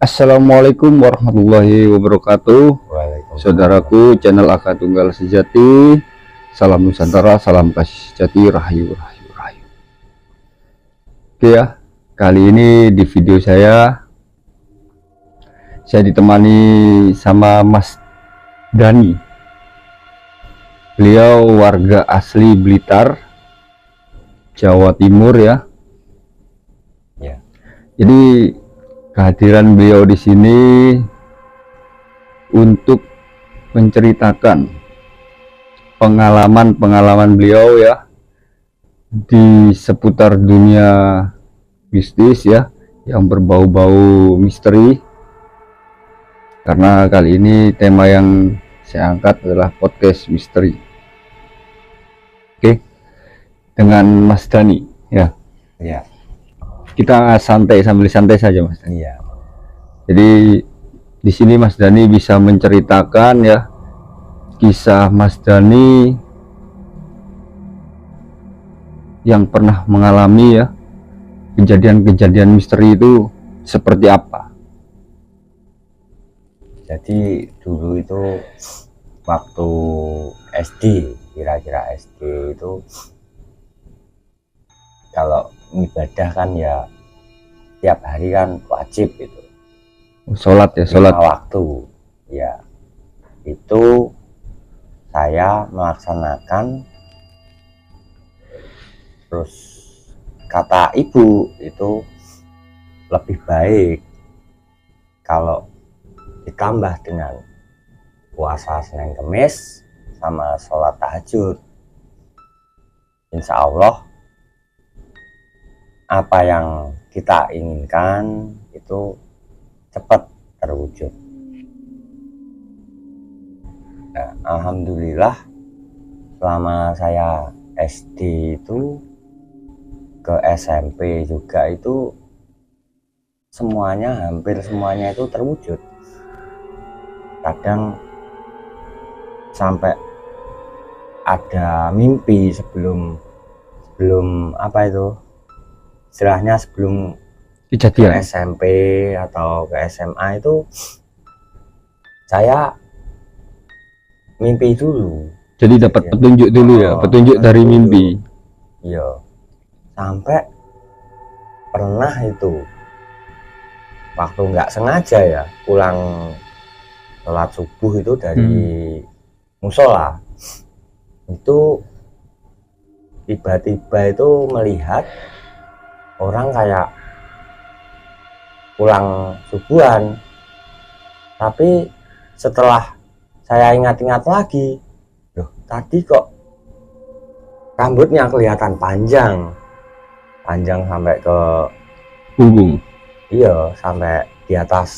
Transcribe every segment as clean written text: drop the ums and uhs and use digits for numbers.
Assalamualaikum warahmatullahi wabarakatuh. Saudaraku, channel Aka Tunggal Sejati. Salam Nusantara, salam kasih sejati, rahayu, rahayu, rahayu. Oke ya, kali ini di video saya ditemani sama Mas Dani. Beliau warga asli Blitar, Jawa Timur ya. Jadi kehadiran beliau di sini untuk menceritakan pengalaman beliau ya di seputar dunia bisnis ya, yang berbau-bau misteri. Karena kali ini tema yang saya angkat adalah podcast misteri. Oke, dengan Mas Dani ya. Iya. Kita sambil santai saja, Mas. Iya. Jadi di sini Mas Dani bisa menceritakan ya kisah Mas Dani yang pernah mengalami ya kejadian-kejadian misteri itu seperti apa. Jadi dulu itu waktu SD, kira-kira SD itu kalau ibadah kan ya tiap hari kan wajib itu. Sholat ya, sholat 5 waktu. Ya. Itu saya melaksanakan, terus kata ibu itu lebih baik kalau ditambah dengan puasa Senin Kemis sama sholat tahajud. Insya Allah apa yang kita inginkan itu cepat terwujud. Nah, alhamdulillah selama saya SD itu ke SMP juga itu hampir semuanya itu terwujud. Kadang sampai ada mimpi sebelum apa itu istilahnya, sebelum kejadian ke SMP atau ke SMA itu saya mimpi dulu. Jadi dapat petunjuk dulu ya, petunjuk dari mimpi. Iya. Sampai pernah itu waktu nggak sengaja ya pulang sholat subuh itu dari musola, itu tiba-tiba itu melihat orang kayak pulang subuhan. Tapi setelah saya ingat-ingat lagi, loh tadi kok rambutnya kelihatan panjang sampai ke punggung. Iya, sampai di atas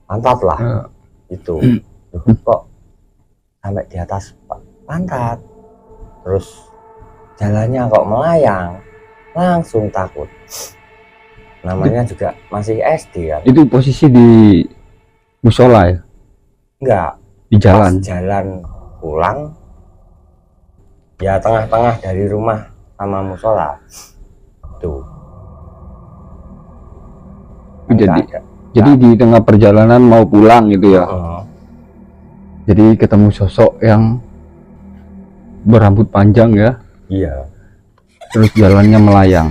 pantat lah. Itu loh, kok sampai di atas pantat, terus jalannya kok melayang. Langsung takut. Namanya juga masih SD kan. Itu posisi di musola ya? Enggak, di jalan. Pas jalan pulang ya, tengah-tengah dari rumah sama musola tuh. Jadi di tengah perjalanan mau pulang gitu ya. Jadi ketemu sosok yang berambut panjang ya. Iya. Terus jalannya melayang.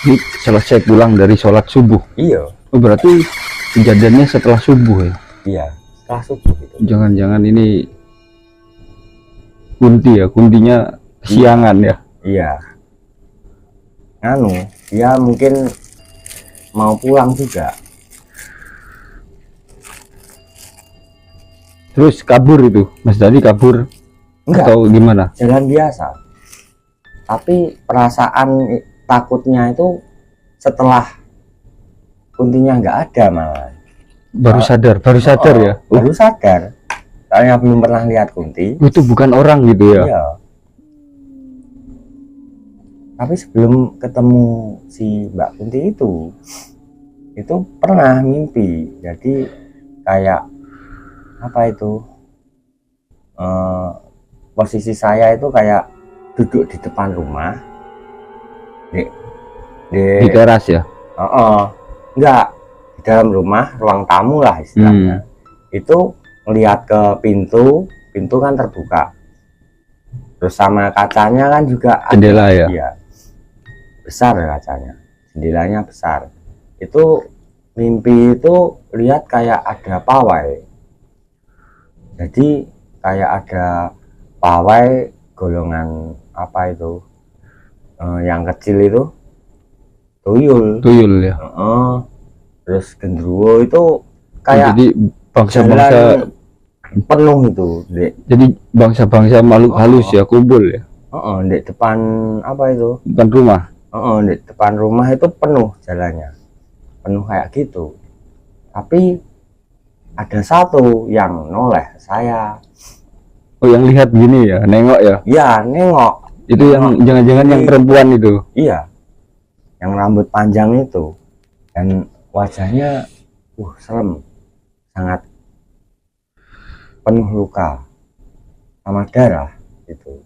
Ini selesai pulang dari sholat subuh. Iya. Oh, berarti kejadiannya setelah subuh ya? Iya, setelah subuh gitu. Jangan-jangan ini kuntinya siangan ya? Iya. Dia mungkin mau pulang juga. Terus kabur itu, Mas Dani kabur? Enggak, atau gimana? Jalan biasa. Tapi perasaan takutnya itu setelah kuntinya nggak ada malah. Baru sadar ya? Baru sadar. Soalnya belum pernah lihat kunti. Itu bukan orang gitu ya? Iya. Tapi sebelum ketemu si Mbak Kunti itu pernah mimpi. Jadi kayak apa itu? Posisi saya itu kayak duduk di depan rumah, di teras ya. Enggak, di dalam rumah, ruang tamu lah istilahnya. Itu ngelihat ke pintu kan terbuka. Terus sama kacanya kan juga jendela ya. Iya. Besar kacanya. Jendelanya besar. Itu mimpi itu lihat kayak ada pawai. Jadi kayak ada pawai golongan apa itu? Yang kecil itu tuyul Ya. Terus genderuwo itu kayak jadi bangsa-bangsa penuh itu, Dek. Jadi bangsa-bangsa makhluk halus ya kumpul ya. Di depan apa itu? Depan rumah. Di depan rumah itu penuh jalannya, penuh kayak gitu. Tapi ada satu yang noleh saya. Oh, yang lihat gini ya, nengok ya? Iya, nengok. Itu nengok. Yang jangan-jangan yang perempuan itu? Iya, yang rambut panjang itu, dan wajahnya, serem, sangat penuh luka sama darah itu.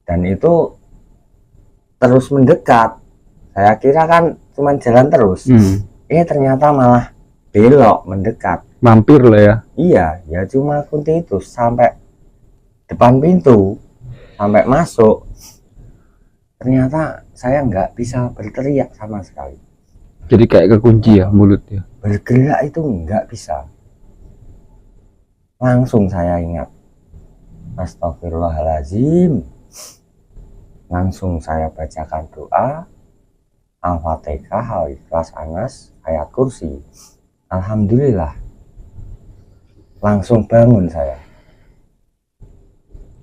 Dan itu terus mendekat. Saya kira kan cuma jalan terus. Ternyata malah belok mendekat. Mampir lah ya. Iya, ya cuma kunti itu sampai depan pintu, sampai masuk. Ternyata saya nggak bisa berteriak sama sekali. Jadi kayak kekunci ya mulutnya. Bergerak itu nggak bisa. Langsung saya ingat, astagfirullahaladzim. Langsung saya bacakan doa Al-Fatihah, Al-Ikhlas, Anas, ayat kursi. Alhamdulillah, langsung bangun saya.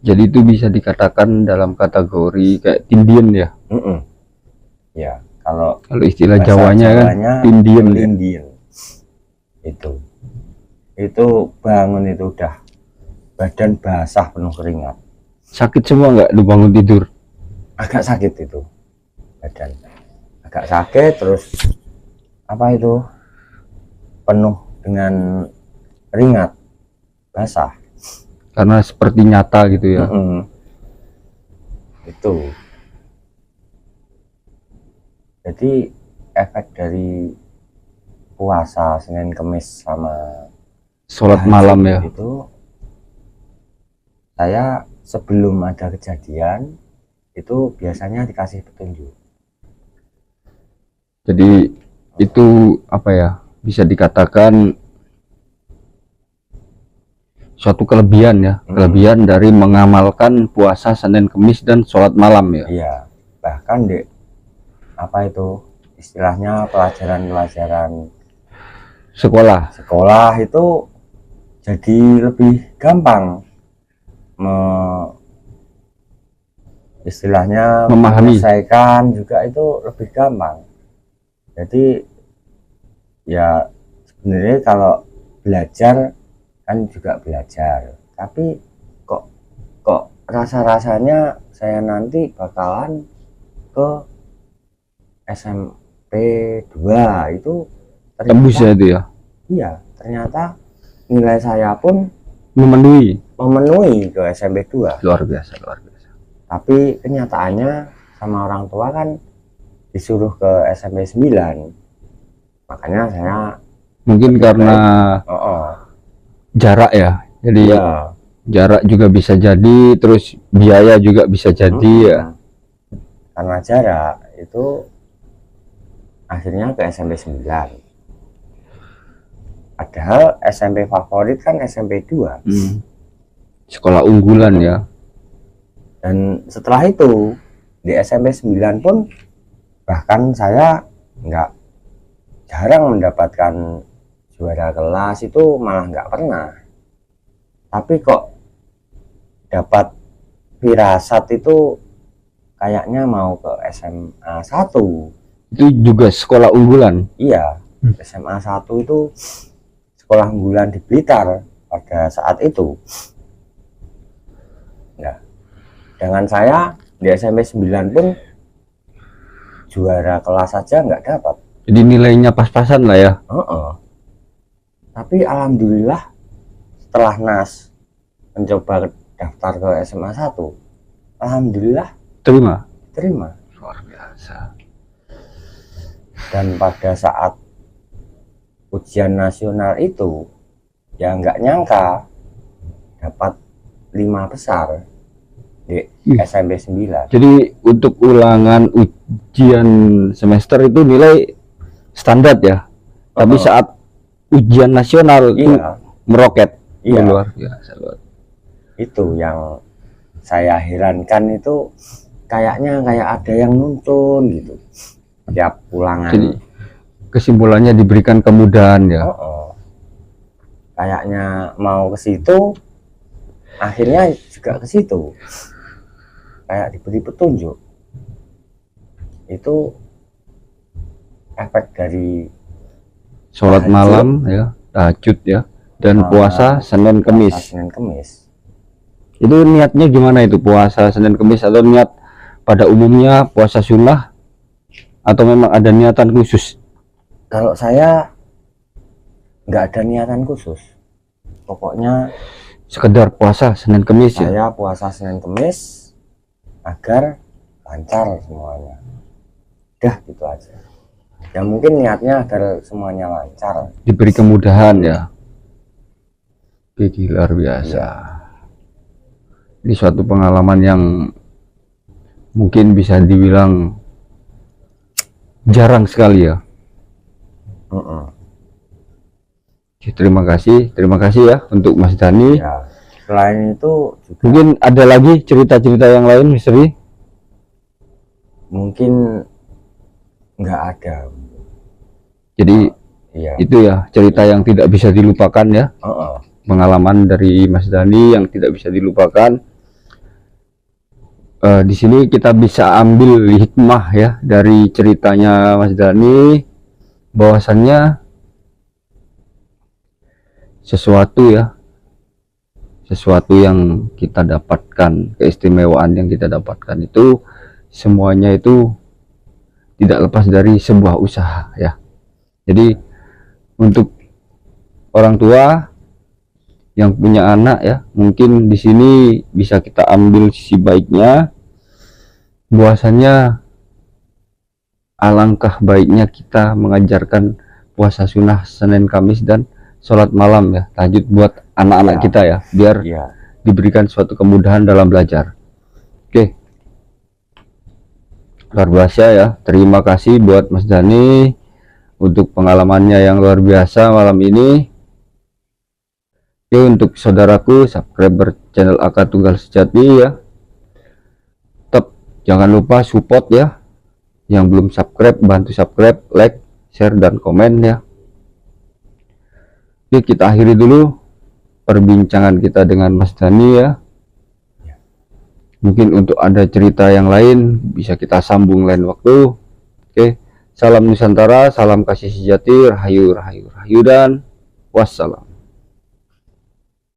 Jadi itu bisa dikatakan dalam kategori kayak tindian ya? Ya, kalau istilah Jawanya kan tindian. Itu bangun itu udah badan basah penuh keringat. Sakit semua nggak lu bangun tidur? Agak sakit itu badan, agak sakit. Terus apa itu, penuh dengan keringat basah karena seperti nyata gitu ya. Itu jadi efek dari puasa Senin Kemis sama sholat malam ya. Itu saya sebelum ada kejadian itu biasanya dikasih petunjuk. Jadi itu apa ya, bisa dikatakan suatu kelebihan ya, kelebihan dari mengamalkan puasa Senin Kemis dan sholat malam ya. Iya, bahkan apa itu istilahnya pelajaran sekolah itu jadi lebih gampang istilahnya menyelesaikan juga itu lebih gampang. Jadi ya sebenarnya kalau belajar kan juga belajar, tapi kok rasa-rasanya saya nanti bakalan ke SMP 2 itu tembus ya itu ya. Iya, ternyata nilai saya pun memenuhi ke SMP 2. Luar biasa. Tapi kenyataannya sama orang tua kan disuruh ke SMP 9. Makanya saya mungkin karena jarak ya. Jadi jarak juga bisa jadi, terus biaya juga bisa jadi ya. Karena jarak itu akhirnya ke SMP 9. Padahal SMP favorit kan SMP 2. Sekolah unggulan ya. Dan setelah itu di SMP 9 pun bahkan saya jarang mendapatkan juara kelas, itu malah nggak pernah. Tapi kok dapat firasat itu kayaknya mau ke SMA 1. Itu juga sekolah unggulan? Iya, SMA 1 itu sekolah unggulan di Blitar pada saat itu. Nah, dengan saya di SMP 9 pun juara kelas saja nggak dapat. Jadi nilainya pas-pasan lah ya. Tapi alhamdulillah setelah NAS mencoba daftar ke SMA 1, alhamdulillah terima. Luar biasa. Dan pada saat ujian nasional itu ya nggak nyangka dapat 5 besar di SMP 9. Jadi untuk ulangan ujian semester itu nilai standar ya. Tapi saat ujian nasional itu meroket. Iya. Luar biasa. Itu yang saya herankan, itu kayaknya kayak ada yang nuntun gitu tiap ulangan. Jadi kesimpulannya diberikan kemudahan ya. Kayaknya mau ke situ, akhirnya juga ke situ. Kayak diberi petunjuk. Itu efek dari sholat malam ya, tahajud ya, dan puasa Senin Kemis. Itu niatnya gimana itu, puasa Senin Kemis, atau niat pada umumnya puasa sunnah, atau memang ada niatan khusus? Kalau saya nggak ada niatan khusus, pokoknya sekedar puasa Senin Kemis ya. Saya puasa Senin Kemis agar lancar semuanya. Udah gitu aja. Ya mungkin niatnya agar semuanya lancar, diberi kemudahan ya. Jadi luar biasa. Ini suatu pengalaman yang mungkin bisa dibilang jarang sekali ya. Terima kasih ya untuk Mas Dhani ya. Selain itu juga, mungkin ada lagi cerita-cerita yang lain misteri? Mungkin nggak ada. Jadi itu ya cerita yang tidak bisa dilupakan ya. Pengalaman dari Mas Dhani yang tidak bisa dilupakan. Di sini kita bisa ambil hikmah ya dari ceritanya Mas Dhani, bahwasannya sesuatu yang kita dapatkan, keistimewaan yang kita dapatkan itu semuanya itu tidak lepas dari sebuah usaha ya. Jadi untuk orang tua yang punya anak ya, mungkin di sini bisa kita ambil sisi baiknya, bahwasannya alangkah baiknya kita mengajarkan puasa sunnah Senin Kamis dan sholat malam ya, tahajud buat anak-anak kita ya, biar diberikan suatu kemudahan dalam belajar. Oke, luar biasa ya. Terima kasih buat Mas Dhani untuk pengalamannya yang luar biasa malam ini. Oke, untuk saudaraku subscriber channel AK Tunggal Sejati ya, tetap jangan lupa support ya. Yang belum subscribe, bantu subscribe, like, share, dan komen ya. Oke, kita akhiri dulu perbincangan kita dengan Mas Dhani ya. Mungkin untuk ada cerita yang lain bisa kita sambung lain waktu. Oke, salam Nusantara, salam kasih sejati, rahayu, rahayu, rahayu, dan wassalam.